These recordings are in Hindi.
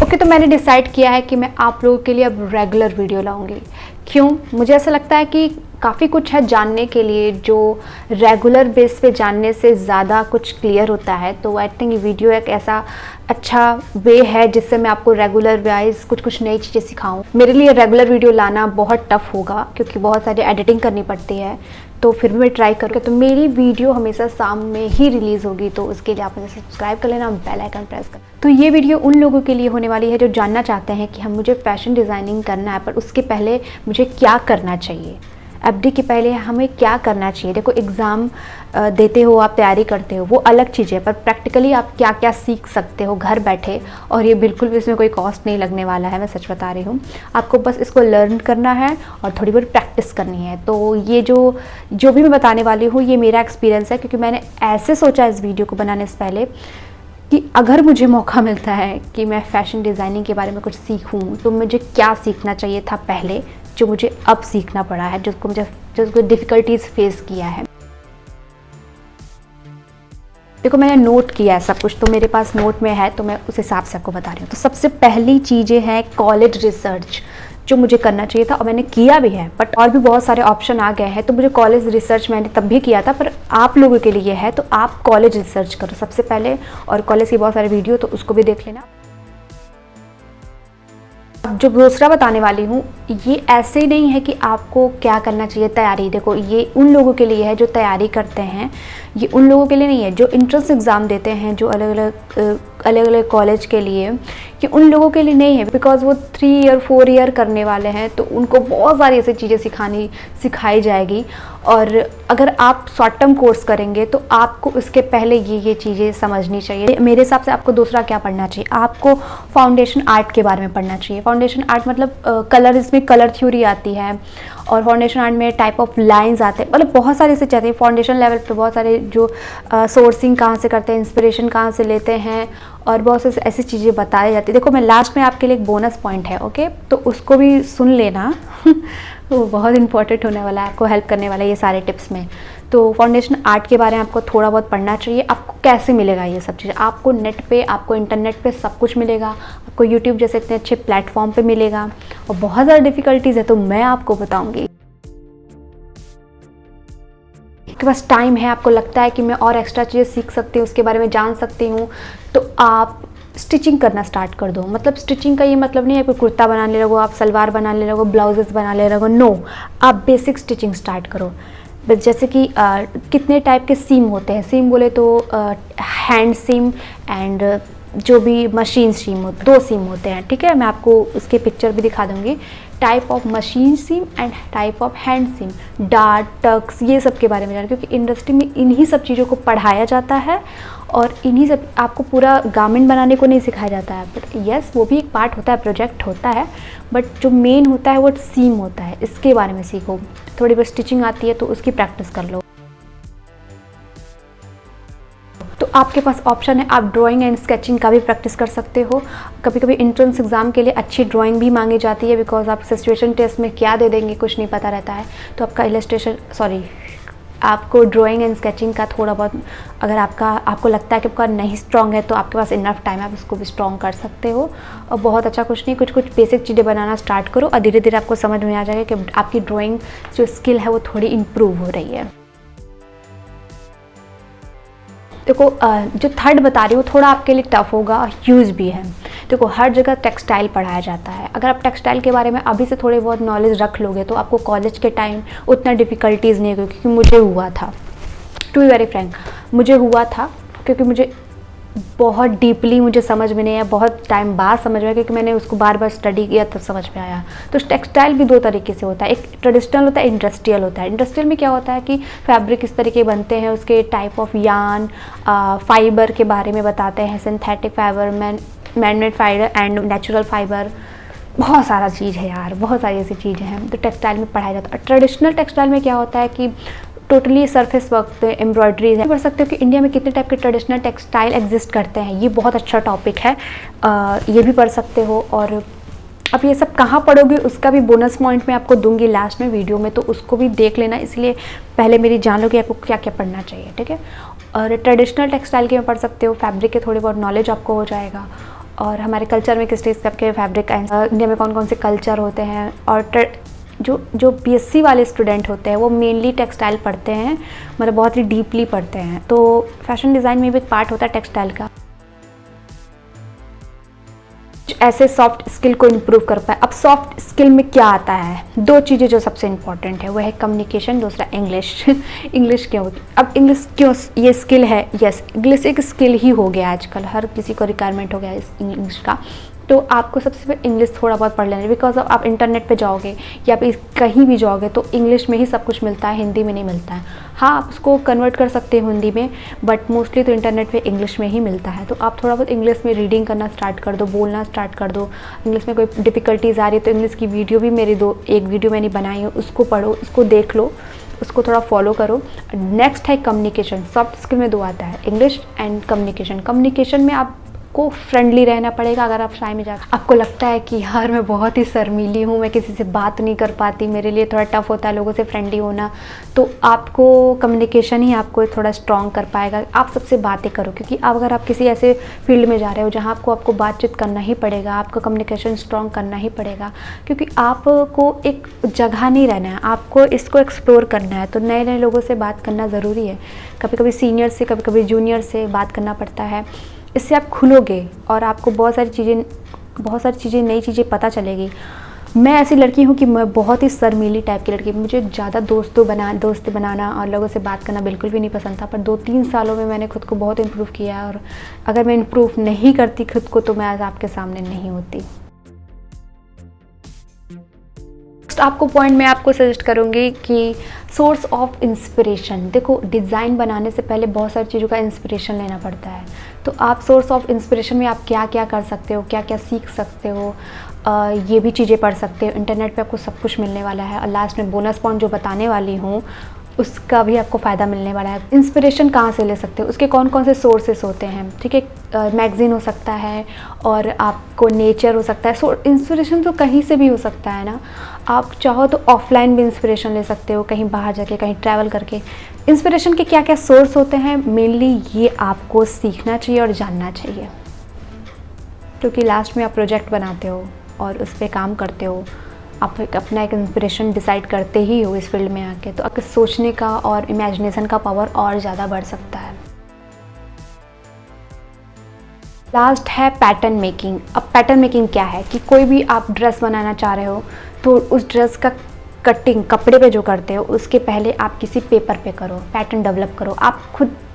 ओके, तो मैंने डिसाइड किया है कि मैं आप लोगों के लिए अब रेगुलर वीडियो लाऊंगी। क्यों? मुझे ऐसा लगता है कि काफ़ी कुछ है जानने के लिए जो रेगुलर बेस पे जानने से ज़्यादा कुछ क्लियर होता है। तो आई थिंक ये वीडियो एक ऐसा अच्छा वे है जिससे मैं आपको रेगुलर वाइज कुछ नई चीज़ें सिखाऊं। मेरे लिए रेगुलर वीडियो लाना बहुत टफ होगा क्योंकि बहुत सारी एडिटिंग करनी पड़ती है, तो फिर भी मैं ट्राई करूँगी। तो मेरी वीडियो हमेशा शाम में ही रिलीज़ होगी, तो उसके लिए आप मुझे सब्सक्राइब कर लेना, बेल आइकन प्रेस कर। तो ये वीडियो उन लोगों के लिए होने वाली है जो जानना चाहते हैं कि मुझे फैशन डिज़ाइनिंग करना है, पर उसके पहले मुझे क्या करना चाहिए। एफडी के पहले हमें क्या करना चाहिए। देखो, एग्ज़ाम देते हो आप, तैयारी करते हो, वो अलग चीज़ है, पर प्रैक्टिकली आप क्या क्या सीख सकते हो घर बैठे। और ये बिल्कुल भी इसमें कोई कॉस्ट नहीं लगने वाला है, मैं सच बता रही हूँ। आपको बस इसको लर्न करना है और थोड़ी बहुत प्रैक्टिस करनी है। तो ये जो भी मैं बताने वाली हूँ ये मेरा एक्सपीरियंस है, क्योंकि मैंने ऐसे सोचा इस वीडियो को बनाने से पहले कि अगर मुझे मौका मिलता है कि मैं फ़ैशन डिज़ाइनिंग के बारे में कुछ सीखूं, तो मुझे क्या सीखना चाहिए था पहले, जो मुझे अब सीखना पड़ा है, जिसको डिफ़िकल्टीज़ फेस किया है। देखो, मैंने नोट किया है सब कुछ, तो मेरे पास नोट में है, तो मैं उस हिसाब से आपको बता रही हूँ। तो सबसे पहली चीज़ें हैं कॉलेज रिसर्च, जो मुझे करना चाहिए था और मैंने किया भी है, बट और भी बहुत सारे ऑप्शन आ गए हैं। तो मुझे कॉलेज रिसर्च मैंने तब भी किया था, पर आप लोगों के लिए है तो आप कॉलेज रिसर्च करो सबसे पहले, और कॉलेज की बहुत सारे वीडियो तो उसको भी देख लेना। अब जो दूसरा बताने वाली हूँ ये ऐसे ही नहीं है कि आपको क्या करना चाहिए तैयारी। देखो, ये उन लोगों के लिए है जो तैयारी करते हैं, ये उन लोगों के लिए नहीं है जो एंट्रेंस एग्ज़ाम देते हैं, जो अलग अलग कॉलेज के लिए, कि उन लोगों के लिए नहीं है। बिकॉज वो 3 ईयर 4 ईयर करने वाले हैं, तो उनको बहुत सारी ऐसी चीज़ें सिखाई जाएगी। और अगर आप शॉर्ट टर्म कोर्स करेंगे तो आपको उसके पहले ये चीज़ें समझनी चाहिए। मेरे हिसाब से आपको दूसरा क्या पढ़ना चाहिए, आपको फाउंडेशन आर्ट के बारे में पढ़ना चाहिए। फाउंडेशन आर्ट मतलब कलर, इसमें कलर थ्योरी आती है, और फाउंडेशन आर्ट में टाइप ऑफ लाइंस आते हैं, मतलब बहुत सारे से चाहते हैं। फाउंडेशन लेवल पे बहुत सारे जो सोर्सिंग कहाँ से करते हैं, इंस्पिरेशन कहाँ से लेते हैं, और बहुत से ऐसी चीज़ें बताई जाती है। देखो, मैं लास्ट में आपके लिए एक बोनस पॉइंट है, ओके, तो उसको भी सुन लेना वो बहुत इंपॉर्टेंट होने वाला है, आपको हेल्प करने वाला है ये सारे टिप्स में। तो फाउंडेशन आर्ट के बारे में आपको थोड़ा बहुत पढ़ना चाहिए। आपको कैसे मिलेगा ये सब चीज़ें? आपको नेट पे, आपको इंटरनेट पे सब कुछ मिलेगा, आपको यूट्यूब जैसे इतने अच्छे प्लेटफॉर्म पे मिलेगा। और बहुत ज़्यादा डिफ़िकल्टीज़ है तो मैं आपको बताऊँगी। आपके पास टाइम है, आपको लगता है कि मैं और एक्स्ट्रा चीज़ें सीख सकती हूँ, उसके बारे में जान सकती हूँ, तो आप स्टिचिंग करना स्टार्ट कर दो। मतलब स्टिचिंग का ये मतलब नहीं है कोई कुर्ता बनाने लगो, आप सलवार बनाने लगो, ब्लाउजेस बनाने लगो, नो। आप बेसिक स्टिचिंग स्टार्ट करो। बस जैसे कि कितने टाइप के सीम होते हैं। सीम बोले तो हैंड सीम एंड जो भी मशीन सीम होते, 2 सीम होते हैं, ठीक है। मैं आपको उसके पिक्चर भी दिखा दूंगी। Type of machine seam and type of hand seam, dart, tucks, ये सब के बारे में जाना, क्योंकि इंडस्ट्री में इन्हीं सब चीज़ों को पढ़ाया जाता है और इन्हीं सब, आपको पूरा गारमेंट बनाने को नहीं सिखाया जाता है। बट यस, वो भी एक पार्ट होता है, प्रोजेक्ट होता है, बट जो मेन होता है वो सीम होता है। इसके बारे में सीखो। थोड़ी बहुत स्टिचिंग आती है तो उसकी प्रैक्टिस कर लो। तो आपके पास ऑप्शन है, आप ड्राइंग एंड स्केचिंग का भी प्रैक्टिस कर सकते हो। कभी कभी एंट्रेंस एग्जाम के लिए अच्छी ड्राइंग भी मांगी जाती है, बिकॉज आप सिचुएशन टेस्ट में क्या दे देंगे कुछ नहीं पता रहता है। तो आपको ड्राइंग एंड स्केचिंग का थोड़ा बहुत, अगर आपको लगता है कि आपका नहीं स्ट्रॉन्ग है, तो आपके पास इनफ टाइम है, आप उसको भी स्ट्रॉन्ग कर सकते हो। और बहुत अच्छा कुछ नहीं, कुछ बेसिक चीज़ें बनाना स्टार्ट करो और धीरे धीरे आपको समझ में आ जाएगा कि आपकी ड्राइंग जो स्किल है वो थोड़ी इम्प्रूव हो रही है। देखो, जो थर्ड बता रही हूँ थोड़ा आपके लिए टफ होगा, ह्यूज भी है। देखो, हर जगह टेक्सटाइल पढ़ाया जाता है। अगर आप टेक्सटाइल के बारे में अभी से थोड़े बहुत नॉलेज रख लोगे तो आपको कॉलेज के टाइम उतना डिफ़िकल्टीज़ नहीं होगी, क्योंकि मुझे हुआ था। टू बी वेरी फ्रैंक, मुझे हुआ था, क्योंकि मुझे बहुत डीपली मुझे समझ में नहीं आया, बहुत टाइम बाद समझ में आया, क्योंकि मैंने उसको बार बार स्टडी किया तब समझ में आया। तो टेक्सटाइल भी 2 तरीके से होता है, एक ट्रेडिशनल होता है, इंडस्ट्रियल होता है। इंडस्ट्रियल में क्या होता है कि फैब्रिक किस तरीके बनते हैं, उसके टाइप ऑफ यार्न, फाइबर के बारे में बताते हैं, synthetic fibre, manmade fibre and natural fibre, बहुत सारा चीज़ है यार, बहुत सारी ऐसी चीज़ें हैं तो टेक्सटाइल में पढ़ाया जाता है। ट्रेडिशनल टेक्सटाइल में क्या होता है कि टोटली सरफेस वर्क, एम्ब्रॉयडरीज है। पढ़ सकते हो कि इंडिया में कितने टाइप के ट्रेडिशनल टेक्सटाइल एग्जिस्ट करते हैं, ये बहुत अच्छा टॉपिक है, ये भी पढ़ सकते हो। और अब ये सब कहाँ पढ़ोगे उसका भी बोनस पॉइंट मैं आपको दूंगी लास्ट में वीडियो में, तो उसको भी देख लेना। इसलिए पहले मेरी जान लो कि आपको क्या क्या पढ़ना चाहिए, ठीक है। और ट्रेडिशनल टेक्सटाइल के में पढ़ सकते हो, फैब्रिक के थोड़े बहुत नॉलेज आपको हो जाएगा। और हमारे कल्चर में किस टाइप के फैब्रिक इंडिया में कौन कौन से कल्चर होते हैं। और जो बीएससी वाले स्टूडेंट होते हैं वो मेनली टेक्सटाइल पढ़ते हैं, मतलब बहुत ही डीपली पढ़ते हैं। तो फैशन डिज़ाइन में भी एक पार्ट होता है टेक्सटाइल का। ऐसे सॉफ्ट स्किल को इम्प्रूव कर पाए। अब सॉफ्ट स्किल में क्या आता है, दो चीज़ें जो सबसे इम्पॉर्टेंट है वो है कम्युनिकेशन, दूसरा इंग्लिश। इंग्लिश क्यों होती, अब इंग्लिश क्यों ये स्किल है, यस इंग्लिश एक स्किल ही हो गया आजकल, हर किसी को रिक्वायरमेंट हो गया इस इंग्लिश का। तो आपको सबसे पहले इंग्लिश थोड़ा बहुत पढ़ लेना, बिकॉज आप इंटरनेट पे जाओगे या आप कहीं भी जाओगे तो इंग्लिश में ही सब कुछ मिलता है, हिंदी में नहीं मिलता है। हाँ, आप उसको कन्वर्ट कर सकते हो हिंदी में, बट मोस्टली तो इंटरनेट पे इंग्लिश में ही मिलता है। तो आप थोड़ा बहुत इंग्लिश में रीडिंग करना स्टार्ट कर दो, बोलना स्टार्ट कर दो। इंग्लिश में कोई डिफ़िकल्टीज आ रही है तो इंग्लिश की वीडियो भी मेरी एक वीडियो मैंने बनाई है, उसको पढ़ो, उसको देख लो, उसको थोड़ा फॉलो करो। नेक्स्ट है कम्युनिकेशन। सॉफ्ट स्किल में दो आता है, इंग्लिश एंड कम्युनिकेशन। कम्युनिकेशन में आपको फ्रेंडली रहना पड़ेगा। अगर आप शाय में जाते आपको लगता है कि यार मैं बहुत ही शर्मीली हूँ, मैं किसी से बात नहीं कर पाती, मेरे लिए थोड़ा टफ होता है लोगों से फ्रेंडली होना, तो आपको कम्युनिकेशन ही आपको थोड़ा स्ट्रॉन्ग कर पाएगा। आप सबसे बातें करो, क्योंकि अगर आप किसी ऐसे फील्ड में जा रहे हो जहाँ आपको बातचीत करना ही पड़ेगा, आपको कम्युनिकेशन स्ट्रॉन्ग करना ही पड़ेगा, क्योंकि आपको एक जगह नहीं रहना है, आपको इसको एक्सप्लोर करना है। तो नए नए लोगों से बात करना ज़रूरी है। कभी कभी सीनियर से, कभी कभी जूनियर से बात करना पड़ता है। इससे आप खुलोगे और आपको बहुत सारी चीज़ें नई चीज़ें पता चलेगी। मैं ऐसी लड़की हूँ कि मैं बहुत ही शर्मीली टाइप की लड़की, मुझे ज़्यादा दोस्त बनाना और लोगों से बात करना बिल्कुल भी नहीं पसंद था। पर 2-3 सालों में मैंने खुद को बहुत इम्प्रूव किया है, और अगर मैं इम्प्रूव नहीं करती खुद को तो मैं आज आपके सामने नहीं होती। आपको पॉइंट मैं आपको सजेस्ट करूँगी कि सोर्स ऑफ इंस्पिरेशन। देखो, डिज़ाइन बनाने से पहले बहुत सारी चीज़ों का इंस्पिरेशन लेना पड़ता है। तो आप सोर्स ऑफ इंस्पिरेशन में आप क्या क्या कर सकते हो, क्या क्या सीख सकते हो, ये भी चीज़ें पढ़ सकते हो। इंटरनेट पे आपको सब कुछ मिलने वाला है। और लास्ट में बोनस पॉइंट जो बताने वाली हूँ उसका भी आपको फ़ायदा मिलने वाला है। इंस्पिरेशन कहाँ से ले सकते हो, उसके कौन कौन से सोर्सेस होते हैं, ठीक है। मैगज़ीन हो सकता है, और आपको नेचर हो सकता है। इंस्पिरेशन तो कहीं से भी हो सकता है ना। आप चाहो तो ऑफलाइन भी इंस्पिरेशन ले सकते हो, कहीं बाहर जाके, कहीं ट्रैवल करके। इंस्पिरेशन के क्या क्या सोर्स होते हैं, मेनली ये आपको सीखना चाहिए और जानना चाहिए, क्योंकि लास्ट में आप प्रोजेक्ट बनाते हो और उस पर काम करते हो, आप अपना एक इंस्पिरेशन डिसाइड करते ही हो इस फील्ड में आके, तो आपके सोचने का और इमेजिनेशन का पावर और ज़्यादा बढ़ सकता है। लास्ट है पैटर्न मेकिंग। अब पैटर्न मेकिंग क्या है कि कोई भी आप ड्रेस बनाना चाह रहे हो तो उस ड्रेस का कटिंग कपड़े पे जो करते हो उसके पहले आप किसी पेपर पे करो, पैटर्न डेवलप करो। आप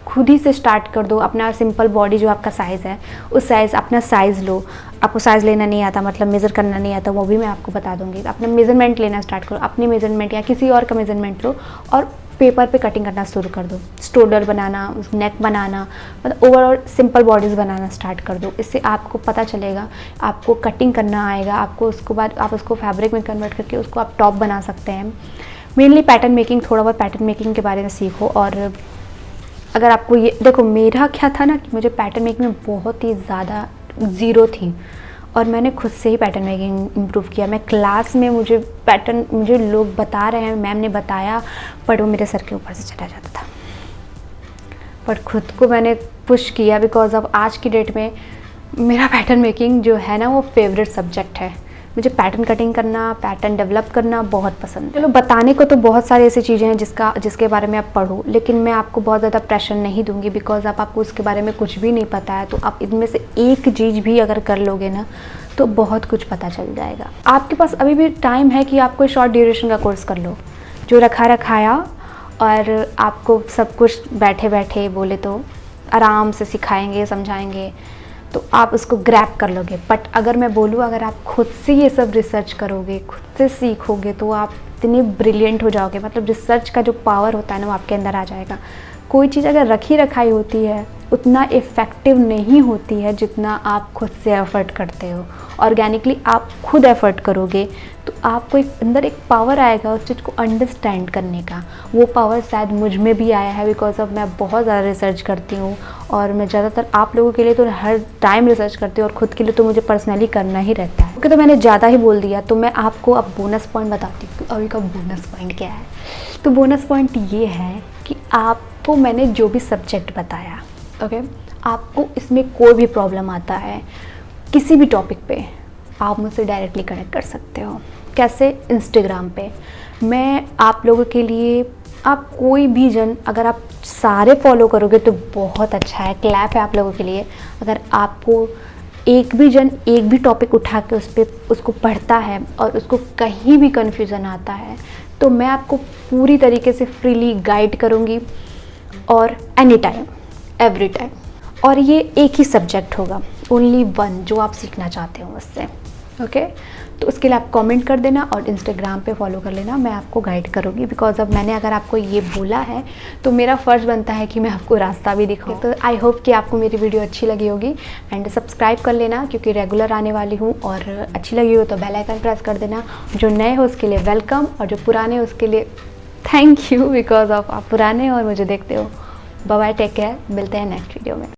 खुद ही से स्टार्ट कर दो। अपना सिंपल बॉडी जो आपका साइज़ है उस साइज़, अपना साइज़ लो। आपको साइज़ लेना नहीं आता, मतलब मेज़र करना नहीं आता, वो भी मैं आपको बता दूंगी। अपना मेज़रमेंट लेना स्टार्ट करो, अपनी मेज़रमेंट या किसी और का मेज़रमेंट लो और पेपर पे कटिंग करना शुरू कर दो। शोल्डर बनाना, नेक बनाना, मतलब ओवरऑल सिंपल बॉडीज़ बनाना स्टार्ट कर दो। इससे आपको पता चलेगा, आपको कटिंग करना आएगा, आपको उसके बाद आप उसको फैब्रिक में कन्वर्ट करके उसको आप टॉप बना सकते हैं। मेनली पैटर्न मेकिंग, थोड़ा बहुत पैटर्न मेकिंग के बारे में सीखो। और अगर आपको ये देखो, मेरा क्या था ना कि मुझे पैटर्न मेकिंग में बहुत ही ज़्यादा ज़ीरो थी और मैंने खुद से ही पैटर्न मेकिंग इम्प्रूव किया। मैं क्लास में मुझे लोग बता रहे हैं, मैम ने बताया, पर वो मेरे सर के ऊपर से चला जाता था। पर खुद को मैंने पुश किया, बिकॉज अब आज की डेट में मेरा पैटर्न मेकिंग जो है ना वो फेवरेट सब्जेक्ट है। मुझे पैटर्न कटिंग करना, पैटर्न डेवलप करना बहुत पसंद है। चलो, बताने को तो बहुत सारी ऐसी चीज़ें हैं जिसके बारे में आप पढ़ो, लेकिन मैं आपको बहुत ज़्यादा प्रेशर नहीं दूंगी, बिकॉज आपको उसके बारे में कुछ भी नहीं पता है। तो आप इनमें से एक चीज़ भी अगर कर लोगे ना तो बहुत कुछ पता चल जाएगा। आपके पास अभी भी टाइम है कि आप कोई शॉर्ट ड्यूरेशन का कोर्स कर लो, जो रखाया और आपको सब कुछ बैठे बैठे बोले तो आराम से सिखाएंगे, समझाएंगे, तो आप उसको ग्रैब कर लोगे। बट अगर मैं बोलूँ, अगर आप खुद से ये सब रिसर्च करोगे, खुद से सीखोगे, तो आप इतने ब्रिलियंट हो जाओगे। मतलब रिसर्च का जो पावर होता है ना वो आपके अंदर आ जाएगा। कोई चीज़ अगर रखाई होती है उतना इफ़ेक्टिव नहीं होती है जितना आप खुद से एफर्ट करते हो। ऑर्गेनिकली आप खुद एफर्ट करोगे तो आपको अंदर एक पावर आएगा उस चीज़ को अंडरस्टैंड करने का। वो पावर शायद मुझ में भी आया है, बिकॉज अब मैं बहुत ज़्यादा रिसर्च करती हूँ और मैं ज़्यादातर आप लोगों के लिए तो हर टाइम रिसर्च करती हूँ और ख़ुद के लिए तो मुझे पर्सनली करना ही रहता है। ओके, तो मैंने ज़्यादा ही बोल दिया, तो मैं आपको अब बोनस पॉइंट बताती हूँ। तो अभी का बोनस पॉइंट क्या है? तो बोनस पॉइंट ये है कि आपको मैंने जो भी सब्जेक्ट बताया, ओके, आपको इसमें कोई भी प्रॉब्लम आता है, किसी भी टॉपिक पे आप मुझसे डायरेक्टली कनेक्ट कर सकते हो। कैसे? इंस्टाग्राम पे मैं आप लोगों के लिए, आप कोई भी जन अगर आप सारे फॉलो करोगे तो बहुत अच्छा है, क्लैप है आप लोगों के लिए। अगर आपको एक भी जन एक भी टॉपिक उठा के उसको पढ़ता है और उसको कहीं भी कन्फ्यूज़न आता है तो मैं आपको पूरी तरीके से फ्रीली गाइड करूँगी, और एनी टाइम, एवरी टाइम। और ये एक ही सब्जेक्ट होगा, ओनली वन, जो आप सीखना चाहते हो मुझसे। ओके, तो उसके लिए आप कमेंट कर देना और इंस्टाग्राम पे फॉलो कर लेना, मैं आपको गाइड करूँगी। बिकॉज अब मैंने अगर आपको ये बोला है तो मेरा फ़र्ज़ बनता है कि मैं आपको रास्ता भी दिखाऊँ। तो आई होप कि आपको मेरी वीडियो अच्छी लगी होगी, एंड सब्सक्राइब कर लेना क्योंकि रेगुलर आने वाली हूँ। और अच्छी लगी हो तो बेल आइकन प्रेस कर देना। जो नए हो उसके लिए वेलकम, और जो पुराने हो उसके लिए थैंक यू, बिकॉज ऑफ आप पुराने और मुझे देखते हो। बाय बाय, टेक केयर, मिलते हैं नेक्स्ट वीडियो में।